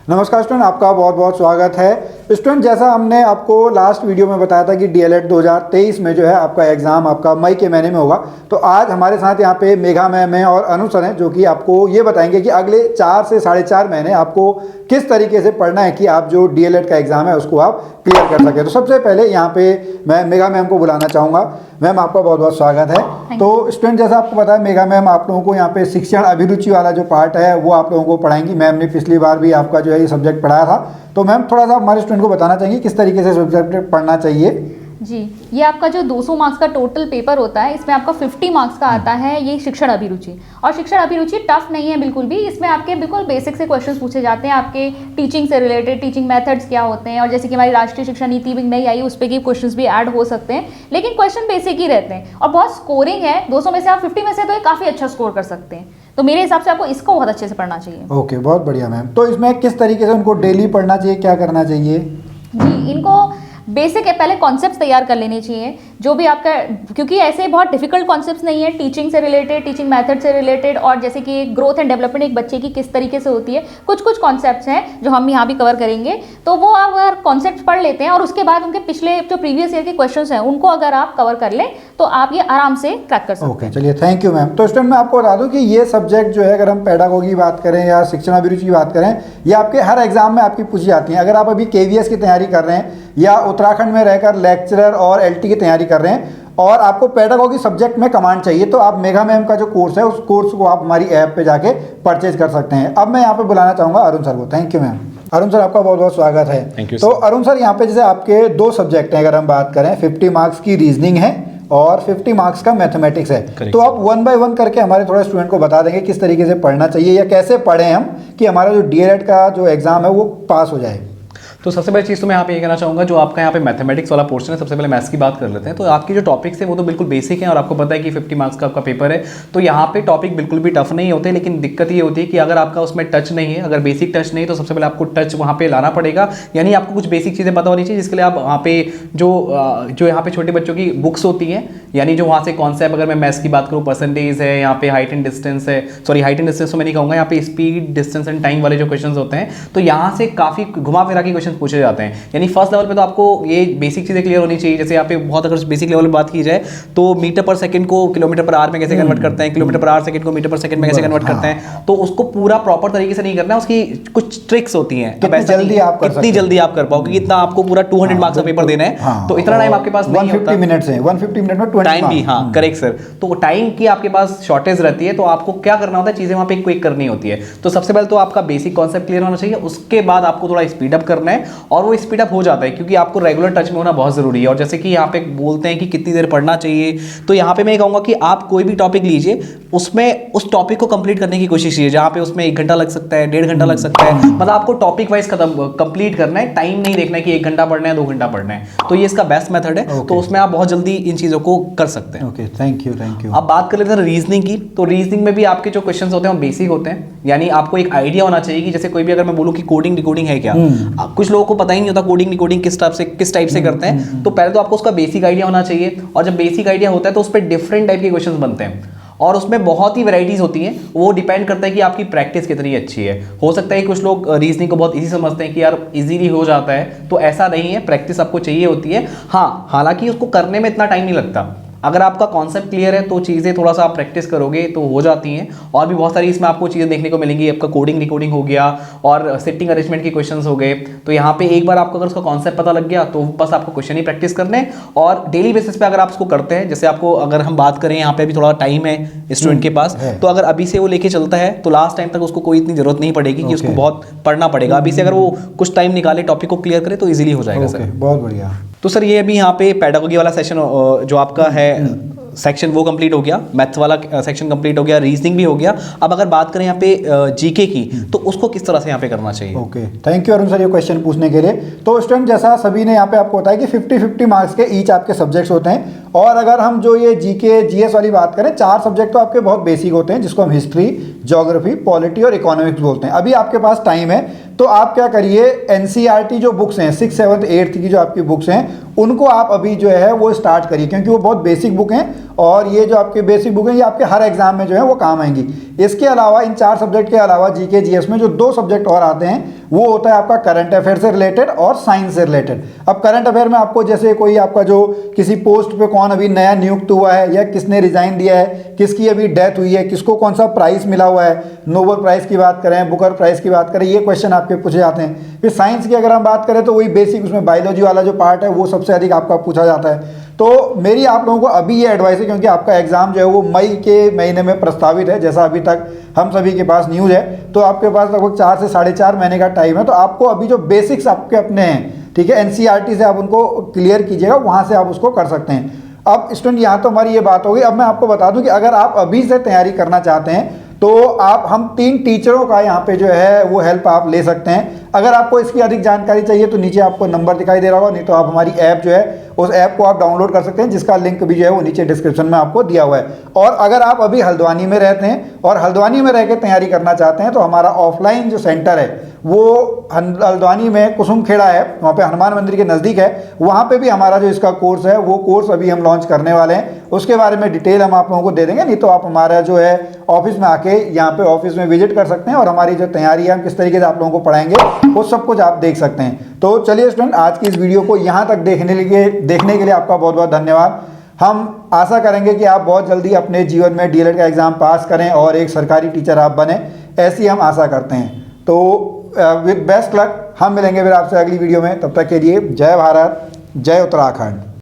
नमस्कार स्टूडेंट, आपका बहुत बहुत स्वागत है। स्टूडेंट, जैसा हमने आपको लास्ट वीडियो में बताया था कि डीएलएड 2023 में जो है आपका एग्ज़ाम आपका मई के महीने में होगा, तो आज हमारे साथ यहाँ पे मेघा मैम हैं और अनु सर हैं जो कि आपको ये बताएंगे कि अगले 4 से 4.5 महीने आपको किस तरीके से पढ़ना है कि आप जो डीएलएड का एग्ज़ाम है उसको आप क्लियर कर सकें। तो सबसे पहले यहाँ पे मैं मेघा मैम को बुलाना चाहूँगा। मैम, आपका बहुत बहुत स्वागत है। तो स्टूडेंट, जैसा आपको पता है मेघा मैम आप लोगों को यहाँ पे शिक्षण अभिरुचि वाला जो पार्ट है वो आप लोगों को पढ़ाएंगी। मैम ने पिछली बार भी आपका जो है ये सब्जेक्ट पढ़ाया था, तो मैम थोड़ा सा हमारे स्टूडेंट को बताना चाहिए किस तरीके से सब्जेक्ट पढ़ना चाहिए। जी, ये आपका जो 200 मार्क्स का टोटल पेपर होता है, इसमें आपका 50 मार्क्स का आता है ये शिक्षण अभिरुचि। और शिक्षण अभिरुचि टफ नहीं है बिल्कुल भी, इसमें आपके बिल्कुल बेसिक से क्वेश्चंस पूछे जाते हैं, आपके टीचिंग से रिलेटेड, टीचिंग मेथड्स क्या होते हैं, और जैसे कि हमारी राष्ट्रीय शिक्षा नीति भी नई आई, उस पर की क्वेश्चंस भी ऐड हो सकते हैं, लेकिन क्वेश्चन बेसिक ही रहते हैं और बहुत स्कोरिंग है। 200 में से आप 50 में से तो ये काफ़ी अच्छा स्कोर कर सकते हैं, तो मेरे हिसाब से आपको इसको बहुत अच्छे से पढ़ना चाहिए। ओके, बहुत बढ़िया मैम। तो इसमें किस तरीके से उनको डेली पढ़ना चाहिए, क्या करना चाहिए? जी, इनको बेसिक है, पहले कॉन्सेप्ट्स तैयार कर लेने चाहिए जो भी आपका, क्योंकि ऐसे बहुत डिफिकल्ट कॉन्सेप्ट्स नहीं है, टीचिंग से रिलेटेड, टीचिंग मेथड से रिलेटेड, और जैसे कि ग्रोथ एंड डेवलपमेंट एक बच्चे की किस तरीके से होती है, कुछ कुछ कॉन्सेप्ट्स हैं जो हम यहाँ भी कवर करेंगे। तो वो आप अगर कॉन्सेप्ट्स पढ़ लेते हैं और उसके बाद उनके पिछले जो प्रीवियस ईयर के क्वेश्चन हैं उनको अगर आप कवर कर लें तो आप ये आराम से क्रैक कर सकते हैं। ओके, चलिए, थैंक यू मैम। तो स्टूडेंट, मैं आपको बता दूं कि ये सब्जेक्ट जो है, अगर हम पेडागोगी की बात करें या शिक्षण अभिरुचि की बात करें, ये आपके हर एग्जाम में आपकी पूछी जाती हैं। अगर आप अभी केवीएस की तैयारी कर रहे हैं या उत्तराखंड में रहकर लेक्चरर और एलटी की तैयारी कर रहे हैं और आपको पेडागोगी सब्जेक्ट में कमांड चाहिए, तो आप मेघा मैम का जो कोर्स है उस कोर्स को आप हमारी ऐप पे जाके परचेज कर सकते हैं। अब मैं यहाँ पे बुलाना चाहूँगा अरुण सर को। Thank you ma'am. Arun sir, आपका बहुत बहुत स्वागत है। Thank you. तो अरुण सर, यहाँ पे जैसे आपके 2 सब्जेक्ट हैं, अगर हम बात करें 50 मार्क्स की रीजनिंग है और 50 मार्क्स का मैथमेटिक्स है, तो आप 1 बाय 1 करके हमारे थोड़ा स्टूडेंट को बता देंगे किस तरीके से पढ़ना चाहिए या कैसे पढ़ें हम कि हमारा जो डीएलएड का जो एग्ज़ाम है वो पास हो जाए। तो सबसे पहली चीज़ तो मैं यहाँ पे ये कहना चाहूँगा, जो आपका यहाँ पे मैथमेटिक्स वाला पोर्शन है, सबसे पहले मैथ्स की बात कर लेते हैं। तो आपकी जो टॉपिक्स हैं वो तो बिल्कुल बेसिक हैं और आपको पता है कि 50 मार्क्स का आपका पेपर है, तो यहाँ पे टॉपिक बिल्कुल भी टफ नहीं होते। लेकिन दिक्कत ये होती है कि अगर आपका उसमें टच नहीं है, अगर बेसिक टच नहीं है, तो सबसे पहले आपको टच वहाँ पे लाना पड़ेगा। यानी आपको कुछ बेसिक चीज़ें पता होनी चाहिए, जिसके लिए आप वहाँ पे जो यहाँ पे छोटे बच्चों की बुक्स होती हैं, यानी जो वहाँ से कॉन्सेप्ट, अगर मैं मैथ्स की बात करूँ, परसेंटेज है, यहाँ पे हाइट एंड डिस्टेंस है, सॉरी हाइट एंड डिस्टेंस तो मैं नहीं कहूँगा, यहाँ पे स्पीड, डिस्टेंस एंड टाइम वाले जो क्वेश्चन होते हैं, तो यहाँ से काफ़ी घुमा फिरा के क्वेश्चन पूछे जाते हैं। यानी फर्स्ट लेवल पे तो आपको ये बेसिक चीज़ें क्लियर होनी चाहिए। जैसे यहाँ पे बहुत, अगर बेसिक लेवल में बात की जाए तो मीटर पर सेकंड को किलोमीटर पर आवर में कैसे कन्वर्ट करते हैं, किलोमीटर पर आवर सेकंड को मीटर पर सेकंड में कैसे कन्वर्ट करते हैं, तो उसको पूरा प्रॉपर तरीके से नहीं करना है, उसकी कुछ ट्रिक्स होती हैं। कितनी जल्दी आप कर पाओगे, इतना आपको पूरा 200 मार्क्स का पेपर देना है, तो इतना टाइम आपके पास नहीं होता। 150 मिनट में 20 टाइम भी, हाँ करेक्ट सर। तो टाइम की आपके पास शॉर्टेज रहती है, तो आपको क्या करना होता है, चीज़ें वहाँ पे क्विक करनी होती है। तो सबसे पहले तो आपका बेसिक कॉन्सेप्ट क्लियर होना चाहिए, उसके बाद आपको थोड़ा स्पीड अप करना है, और वो स्पीड अप हो जाता है क्योंकि आपको रेगुलर टच में होना बहुत ज़रूरी है। और जैसे कि यहाँ पे बोलते हैं कि कितनी देर पढ़ना चाहिए, तो यहाँ पे मैं कहूँगा कि आप कोई भी टॉपिक लीजिए, उसमें उस टॉपिक को कंप्लीट करने की कोशिश कीजिए। जहाँ पे उसमें 1 घंटा लग सकता है, 1.5 घंटा लग सकता है, मतलब आपको टॉपिक वाइज कंप्लीट करना है। टाइम नहीं देखना है कि 1 घंटा पढ़ना है, 2 घंटा पढ़ना है, तो ये इसका बेस्ट मेथड है। तो उसमें आप बहुत जल्दी इन चीज़ों को कर सकते हैं। Okay, thank you. अब बात कर लेते हैं रीजनिंग की। तो रीजनिंग में भी आपके जो क्वेश्चंस होते हैं वो बेसिक होते हैं, यानी आपको एक आइडिया होना चाहिए कि जैसे कोई भी, अगर मैं बोलूँ कि कोडिंग डिकोडिंग है क्या, कुछ लोगों को पता ही नहीं होता कोडिंग डिकोडिंग किस टाइप से करते हैं। तो पहले तो आपको उसका बेसिक आइडिया होना चाहिए, और जब बेसिक आइडिया होता है तो उस पर डिफरेंट टाइप के क्वेश्चंस बनते हैं और उसमें बहुत ही वैरायटीज होती हैं। वो डिपेंड करता है कि आपकी प्रैक्टिस कितनी अच्छी है। हो सकता है कि कुछ लोग रीजनिंग को बहुत इजी समझते हैं कि यार इजीली हो जाता है, तो ऐसा नहीं है, प्रैक्टिस आपको चाहिए होती है। हाँ, हालांकि उसको करने में इतना टाइम नहीं लगता। अगर आपका कॉन्सेप्ट क्लियर है तो चीज़ें थोड़ा सा आप प्रैक्टिस करोगे तो हो जाती हैं। और भी बहुत सारी इसमें आपको चीज़ें देखने को मिलेंगी। आपका कोडिंग डिकोडिंग हो गया और सिटिंग अरेंजमेंट के क्वेश्चंस हो गए। तो यहाँ पे एक बार आपको अगर उसका कॉन्सेप्ट पता लग गया तो बस आपको क्वेश्चन ही प्रैक्टिस करने, और डेली बेसिस पे अगर आप उसको करते हैं, जैसे आपको अगर हम बात करें, यहाँ पे भी थोड़ा टाइम है स्टूडेंट के पास, तो अगर अभी से वो लेके चलता है तो लास्ट टाइम तक उसको कोई इतनी जरूरत नहीं पड़ेगी कि उसको बहुत पढ़ना पड़ेगा। अभी से अगर वो कुछ टाइम निकाले, टॉपिक को क्लियर करे, तो ईजिली हो जाएगा सर। बहुत बढ़िया। तो सर ये अभी यहाँ पे पेडागोगी वाला सेशन जो आपका है सेक्शन वो कंप्लीट हो गया, मैथ्स वाला सेक्शन कंप्लीट हो गया, रीजनिंग भी हो गया। अब अगर बात करें यहाँ पे जीके की, तो उसको किस तरह से यहाँ पे करना चाहिए? Okay, thank you Arun sir ये क्वेश्चन पूछने के लिए। तो स्टूडेंट, जैसा सभी ने यहाँ पे आपको बताया कि 50-50 मार्क्स के ईच आपके सब्जेक्ट्स होते हैं, और अगर हम जो ये जीके जीएस वाली बात करें, 4 सब्जेक्ट तो आपके बहुत बेसिक होते हैं, जिसको हम हिस्ट्री, ज्योग्राफी, पॉलिटी और इकोनॉमिक्स बोलते हैं। अभी आपके पास टाइम है तो आप क्या करिए, एनसीईआरटी जो बुक्स हैं 6th 7th 8th की जो आपकी बुक्स हैं, उनको आप अभी जो है वो स्टार्ट करिए, क्योंकि वो बहुत बेसिक बुक हैं और ये जो आपके बेसिक बुक है ये आपके हर एग्जाम में जो है वो काम आएंगी। इसके अलावा इन 4 सब्जेक्ट के अलावा जीके जीएस में जो 2 सब्जेक्ट और आते हैं वो होता है आपका करंट अफेयर से रिलेटेड और साइंस से रिलेटेड। अब करंट अफेयर में आपको जैसे कोई आपका जो किसी पोस्ट पे कौन अभी नया नियुक्त हुआ है या किसने रिजाइन दिया है, किसकी अभी डेथ हुई है, किसको कौन सा प्राइज मिला हुआ है, नोबेल प्राइज की बात करें, बुकर प्राइज की बात करें, ये क्वेश्चन आपके पूछे जाते हैं। फिर साइंस की अगर हम बात करें तो वही बेसिक उसमें बायोलॉजी वाला जो पार्ट है वो सबसे अधिक आपका पूछा जाता है। तो मेरी आप लोगों को अभी ये एडवाइस है, क्योंकि आपका एग्जाम जो है वो मई के महीने में प्रस्तावित है, जैसा अभी तक हम सभी के पास न्यूज़ है, तो आपके पास लगभग 4 से 4.5 महीने का टाइम है। तो आपको अभी जो बेसिक्स आपके अपने हैं, ठीक है, एनसीईआरटी से आप उनको क्लियर कीजिएगा, वहाँ से आप उसको कर सकते हैं। अब स्टूडेंट यहाँ तो हमारी ये बात होगी। अब मैं आपको बता दूं कि अगर आप अभी से तैयारी करना चाहते हैं तो हम 3 टीचरों का यहाँ पे जो है वो हेल्प आप ले सकते हैं। अगर आपको इसकी अधिक जानकारी चाहिए तो नीचे आपको नंबर दिखाई दे रहा होगा, नहीं तो आप हमारी ऐप जो है उस ऐप को आप डाउनलोड कर सकते हैं, जिसका लिंक भी जो है वो नीचे डिस्क्रिप्शन में आपको दिया हुआ है। और अगर आप अभी हल्द्वानी में रहते हैं और हल्द्वानी में रह के तैयारी करना चाहते हैं तो हमारा ऑफलाइन जो सेंटर है वो हल्द्वानी में कुसुम खेड़ा है, वहाँ पे हनुमान मंदिर के नज़दीक है। वहाँ पे भी हमारा जो इसका कोर्स है वो कोर्स अभी हम लॉन्च करने वाले हैं। उसके बारे में डिटेल हम आप लोगों को दे देंगे, नहीं तो आप हमारा जो है ऑफिस में आके यहाँ पे ऑफिस में विजिट कर सकते हैं और हमारी जो तैयारी है हम किस तरीके से आप लोगों को पढ़ाएंगे वो सब कुछ आप देख सकते हैं। तो चलिए स्टूडेंट, आज की इस वीडियो को यहाँ तक देखने के लिए आपका बहुत बहुत धन्यवाद। हम आशा करेंगे कि आप बहुत जल्दी अपने जीवन में डीएलएड का एग्ज़ाम पास करें और एक सरकारी टीचर आप बने, ऐसी हम आशा करते हैं। तो विद बेस्ट लक, हम मिलेंगे फिर आपसे अगली वीडियो में। तब तक के लिए जय भारत, जय उत्तराखंड।